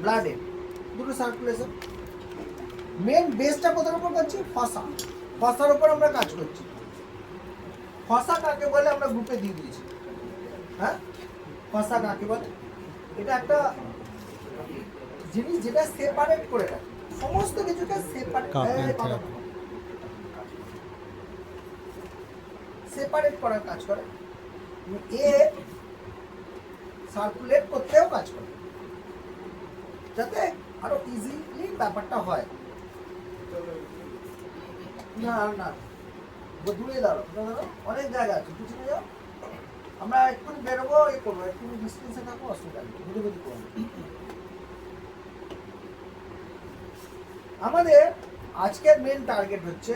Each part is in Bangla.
ব্লাডে, দুটো সার্কুলেশন। মেন বেসটা কোথার উপর করছি? ফসা, ফসার উপর আমরা কাজ করছি। ফসা কাকে বলে আমরা গ্রুপে দিয়ে দিয়েছি। হ্যাঁ, ফসা কাকে বলে? এটা একটা জিনিস যেটা সেপারেট করে রাখে, সমস্ত কিছুকে সেপারেট করার কাজ করে। এ সার্কুলেট করতেও কাজ করে, যাতে আরো ইজিলি ব্যাপারটা হয়। না না, দূরে দাঁড়ো, অনেক জায়গা আছে, পিছনে যাও। আমরা একটু বেরোবো, এ করবো, একটু ডিস্টেন্সে থাকবো, অসুবিধা নেই, বুঝে করবো। আমাদের আজকের মেন টার্গেট হচ্ছে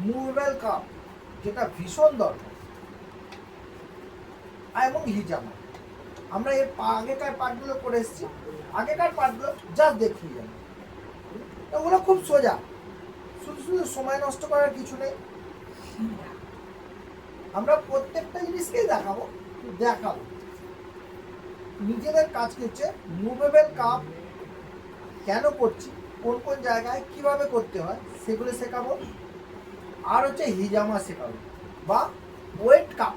মুভেবল কাপ, যেটা ভীষণ দরকার, এবং হিজামা। আমরা এর আগেকার পার্টগুলো করে এসেছি, আগেকার পার্টগুলো জাস্ট দেখিয়ে যাবো। ওগুলো খুব সোজা, শুধু শুধু সময় নষ্ট করার কিছু নেই। আমরা প্রত্যেকটা জিনিসকেই দেখাবো। নিজেদের কাজ হচ্ছে মুভেবল কাপ কেন করছি, কোন কোন জায়গায় কিভাবে করতে হয় সেগুলো শেখাবো। আর হচ্ছে হিজামা শেখাবো, বা ওয়েট কাপ।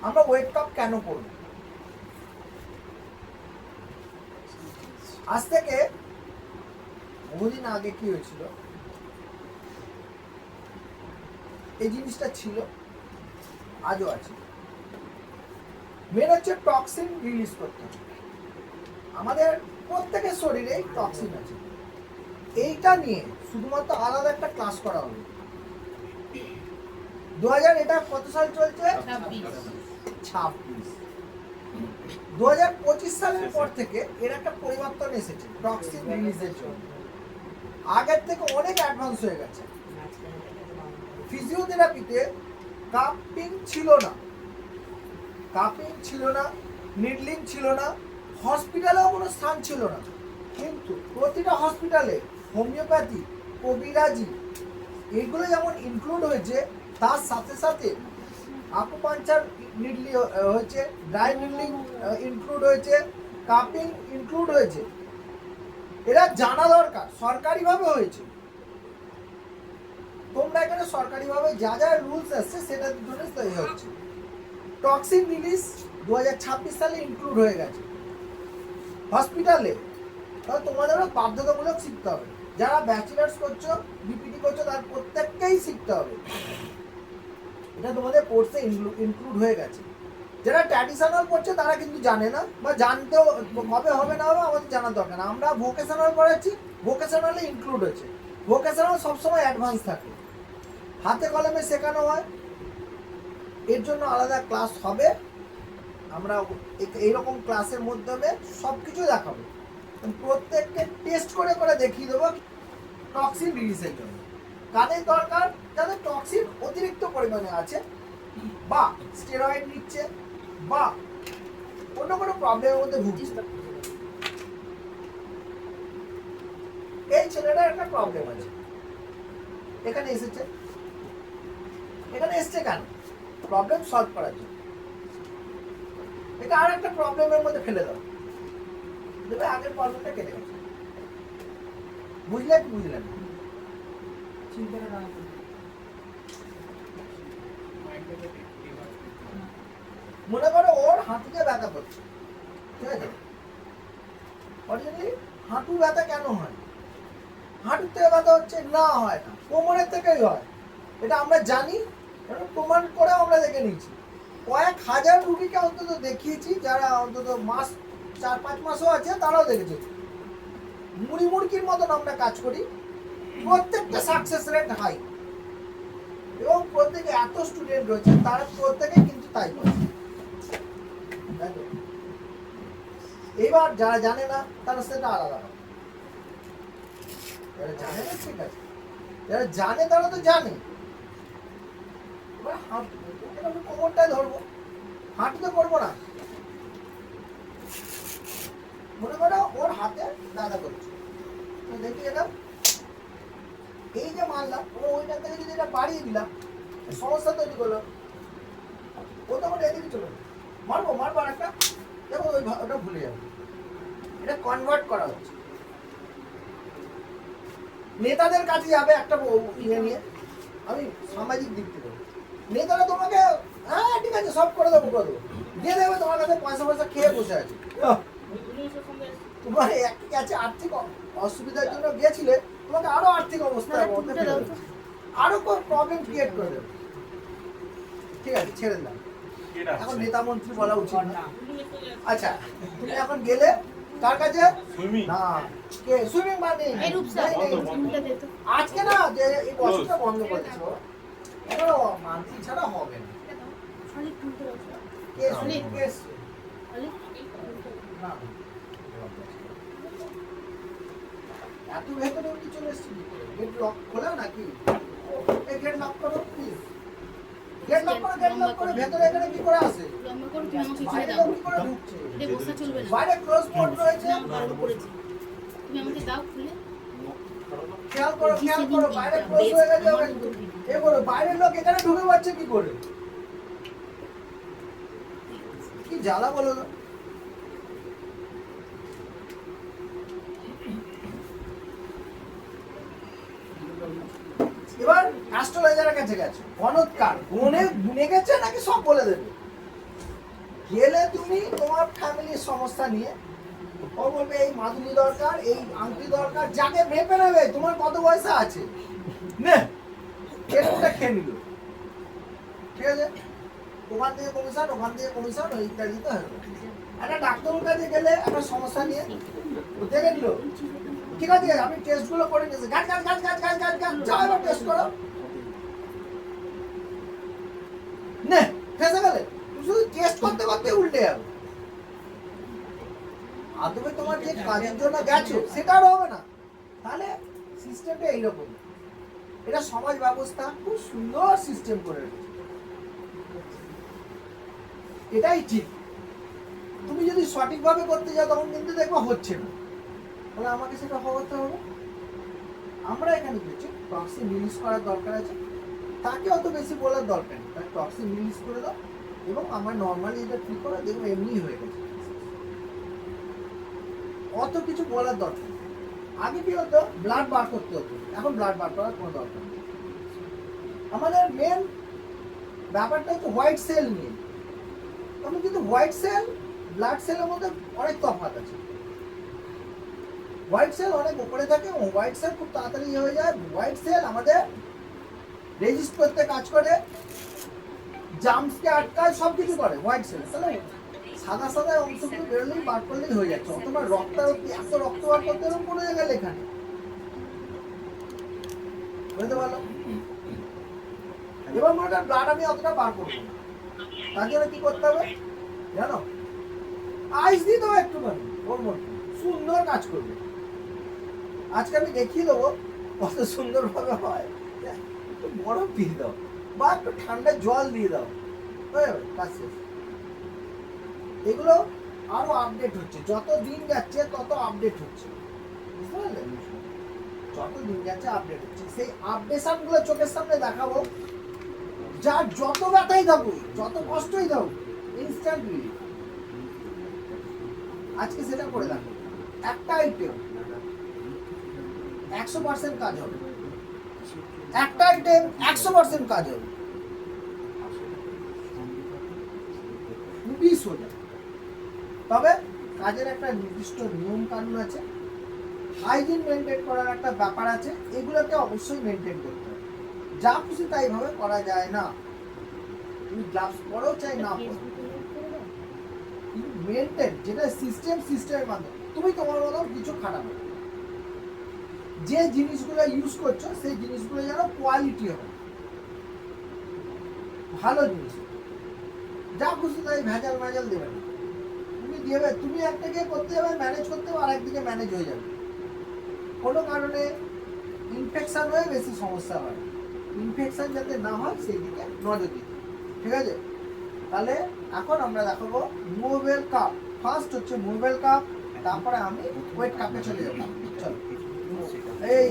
আমরা ওয়েট কাপ কেন করব? আজ থেকে বহুদিন আগে কি হয়েছিল, এই জিনিসটা ছিল, আজও আছে। মেন হচ্ছে টক্সিন রিলিজ করতে। আমাদের প্রত্যেকের শরীরে টক্সিন আছে, এইটা নিয়ে শুধুমাত্র আলাদা একটা ক্লাস করা হবে। 2000, এটা কত সাল চলছে? 26। 2025 সালের পর থেকে এর একটা পরিবর্তন এসেছে টক্সিন রিলিজের জন্য। আগের থেকে অনেক অ্যাডভান্স হয়ে গেছে। ফিজিওথেরাপিতে কাপিং ছিল না, নিডলিং ছিল না, হসপিটালেও কোনো স্থান ছিল না। কিন্তু প্রতিটা হসপিটালে হোমিওপ্যাথি, কবিরাজি এগুলো যেমন ইনক্লুড হয়েছে, তার সাথে সাথে আকুপাঞ্চার নিডলি হয়েছে, ড্রাই নিডলিং ইনক্লুড হয়েছে, কাপিং ইনক্লুড হয়েছে। এরা জানা দরকার, সরকারিভাবে হয়েছে। তোমরা এখানে সরকারিভাবে যা যা রুলস আসছে সেটা জন্য হচ্ছে। টক্সিন রিলিজ 2026 সালে ইনক্লুড হয়ে গেছে হসপিটালে। তাহলে তোমাদেরও বাধ্যতামূলক শিখতে হবে। যারা ব্যাচেলার্স করছো, বিপিটি করছো, তার প্রত্যেককেই শিখতে হবে। এটা তোমাদের কোর্সে ইনক্লুড হয়ে গেছে। যারা ট্র্যাডিশনাল করছে তারা কিন্তু জানে না, বা জানতেও হবে না হবে, আমাদের জানার দরকার না। আমরা ভোকেশনাল পড়াচ্ছি, ভোকেশনালে ইনক্লুড হয়েছে। ভোকেশনাল সবসময় অ্যাডভান্স থাকে, হাতে কলমে শেখানো হয়। এর জন্য আলাদা ক্লাস হবে। আমরা এইরকম ক্লাসের মাধ্যমে সব কিছু দেখাবো, প্রত্যেককে টেস্ট করে করে দেখিয়ে দেবো টক্সিন রিলিজের জন্য। কাদের দরকার? যাদের টক্সিন অতিরিক্ত পরিমাণে আছে, বা স্টেরয়েড নিচ্ছে, বা অন্য কোনো প্রবলেমের মধ্যে ভুগছে। এই ছেলেটার একটা প্রবলেম আছে, এখানে এসেছে কেন? প্রবলেম সলভ করার জন্য। এটা আর একটা প্রবলেমের মধ্যে ফেলে দাও, দেখবে আগের প্রবলেমটা কেটে গেছে। বুঝলেন? মনে করো ওর হাঁটুতে ব্যথা করছে, ঠিক আছে? অরিজিনালি হাঁটু ব্যথা কেন হয়? হাঁটুর থেকে ব্যথা হচ্ছে না, হয় না, কোমরের থেকেই হয়। এটা আমরা জানি, প্রমাণ করে আমরা দেখে নিয়েছি। কয়েক হাজার রুগীকে অন্তত দেখিয়েছি, যারা অন্তত 4-5 মাসও আছে, তারাও দেখেছে। মুড়ির মতন আমরা কাজ করি, প্রত্যেকটা সাকসেস রেট হাই, এবং প্রত্যেকে এত স্টুডেন্ট রয়েছে, তারা প্রত্যেকে কিন্তু তাই করে। এইবার যারা জানে না তারা সেটা আলাদা হবে। যারা জানে না ঠিক আছে, যারা জানে তারা তো জানে। এবার আমি কোমরটাই ধরবো, হাঁটুতে করবো না। মনে করো ওর হাতে ব্যথা করছে, দেখি এটা এই যে মারলাম, ওইটা থেকে যদি এটা বাড়িয়ে দিলাম, সমস্যা তৈরি করলাম। ও তখন এদিকে চলে যাবে। মারবো আর একটা দেখো ওটা ভুলে যাবে। এটা কনভার্ট করা হচ্ছে। নেতাদের কাছে যাবে একটা ইয়ে নিয়ে, আমি সামাজিক দিক থেকে নেতারা তোমাকে হ্যাঁ ঠিক আছে সব করে দেবো দিয়ে দেবে, তোমার কাছে পয়সা খেয়ে বসে আছে। তোমার একই কাছে আর্থিক অসুবিধার জন্য গিয়েছিলে, তোমাকে আরো আর্থিক অবস্থায় আরো প্রবলেম ক্রিয়েট করে দেবে। ঠিক আছে ছেড়ে দাও, এখন নেতা মন্ত্রী বলা উচিত না। আচ্ছা তুমি এখন গেলে কার কাছে? না কে সুইমিং মানে আজকে না যে এই বছরটা বন্ধ করে দিছো, এটা মান্থলি ছাড়া হবে না। কে সুইমিং কেস না এত ভেতরে উঠে চলে এসেছি, গেট লক খোলা নাকি? এই গেট লক করো প্লিজ, গেট লক করে ভেতরে এখানে কি করে আসে? বাইরে কি করে ঢুকছে? এটা বসা চলবে না, বাইরে ক্লোজ পোর্ট রয়েছে, বন্ধ করেছি। তুমি আমাকে দাও খুলে, খেয়াল করো বাইরে ক্লোজ হয়ে গেছে। এই বলো বাইরের লোক এখানে ঢুকে যাচ্ছে কি করে? কি জ্বালা বলো তো। এবার অ্যাস্ট্রোলজারের কাছে গেছে, গণৎকার গুনে গেছে নাকি সব বলে দেবে? গেলে তুমি তোমার ফ্যামিলির সমস্যা নিয়ে, ও বলবে এই মাদুলি দরকার, এই আংটি দরকার, যাকে মেপে নেবে তোমার কত পয়সা আছে নে এরকমটা খেয়ে নিল। ঠিক আছে, ওখান থেকে কমিশন ওই ইত্যাদিতে হবে। একটা ডাক্তারের কাছে গেলে একটা সমস্যা নিয়ে দেখে নিল, ঠিক আছে আমি টেস্টগুলো করে নিয়েছি, গাছ যাও এবার টেস্ট করো, নে ফেসে গেলে শুধু টেস্ট করতে উল্টে যাবে। আদবে তোমার যে কাজের জন্য গেছো সেটা আর হবে না। তাহলে সিস্টেমটা এইরকম, এটা সমাজ ব্যবস্থা খুব সুন্দর সিস্টেম করে রেখেছে, এটাই ঠিক। তুমি যদি সঠিকভাবে করতে যাও তখন কিন্তু দেখবো হচ্ছে না, তাহলে আমাকে সেটা হওয়াতে হবে। আমরা এখানে বলছি টক্সিন রিলিজ করার দরকার আছে, তাকে অত বেশি বলার দরকার নেই, তাকে টক্সিন রিলিজ করে দাও এবং আমার নর্মালি এটা ঠিক করে দেখবো এমনি হয়ে গেছে, অত কিছু বলার দরকার নেই। আগে কি হতো ব্লাড বার করতে হতো, এখন ব্লাড বার করার কোনো দরকার নেই। আমাদের মেন ব্যাপারটা হচ্ছে হোয়াইট সেল নিয়ে। তখন কিন্তু হোয়াইট সেল ব্লাড সেলের মধ্যে অনেক তফাৎ আছে। হোয়াইট সেল অনেক উপরে থাকে এবং হোয়াইট সেল খুব তাড়াতাড়ি হয়ে যায়। হোয়াইট সেল আমাদের রেজিস্ট করতে কাজ করে, জাম্পসকে আটকায়, সব কিছু করে হোয়াইট সেল। তাহলে সাদা অংশগুলো বেরোলেই বার করলেই হয়ে যাচ্ছে। অথবা এত রক্ত বার করতে এরকম কোনো জায়গায় লেখা নেই, বুঝতে পারলো? এবার মনে করেন ব্লাড আমি অতটা বার করবো না, তার জন্য কি করতে হবে জানো? আইস দিতে হবে একটুখানি, ওর মধ্যে সুন্দর কাজ করবে। আজকে আমি দেখিয়ে দেবো কত সুন্দরভাবে হয়। একটু বরফ দিয়ে দাও বা একটু ঠান্ডা জল দিয়ে দাও, কাজ শেষ। এগুলো আরো আপডেট হচ্ছে, যত দিন যাচ্ছে তত আপডেট হচ্ছে, বুঝতে পারলেন? যত দিন যাচ্ছে আপডেট হচ্ছে, সেই আপডেশন গুলো চোখের সামনে দেখাবো। যার যত ব্যথাই থাকুক, যত কষ্টই থাকুক, ইনস্ট্যান্ট রিলিফ। আজকে সেটা করে দেখো, একটা আইটেম 100% কাজ হবে, একটা আইটেম 100% কাজ হবে। খুবই সোজা, তবে কাজের একটা নির্দিষ্ট নিয়ম কানুন আছে, হাইজিন মেনটেন করার একটা ব্যাপার আছে, এগুলোকে অবশ্যই মেনটেন করতে হবে। যা খুশি তাই ভাবে করা যায় না। তুমি গ্লাভস পরো চাই না পরো, মেনটেন যেটা সিস্টেমের মাধ্যমে তুমি তোমার মতো কিছু খাটাবে। যে জিনিসগুলো ইউজ করছো সেই জিনিসগুলো যেন কোয়ালিটি হবে, ভালো জিনিস। যা খুশি তাই ভেজাল দেবে না। তুমি একটাকে করতে যাবে, ম্যানেজ করতে হবে, আর একদিকে ম্যানেজ হয়ে যাবে। কোনো কারণে ইনফেকশন হয়ে বেশি সমস্যা হয়, ইনফেকশন যাতে না হয় সেই দিকে নজর দিতে। ঠিক আছে, তাহলে এখন আমরা দেখাবো মুভেবল কাপ। ফার্স্ট হচ্ছে মুভেবল কাপ, তারপরে আমি ওয়েট কাপে চলে যাবো। চলো এই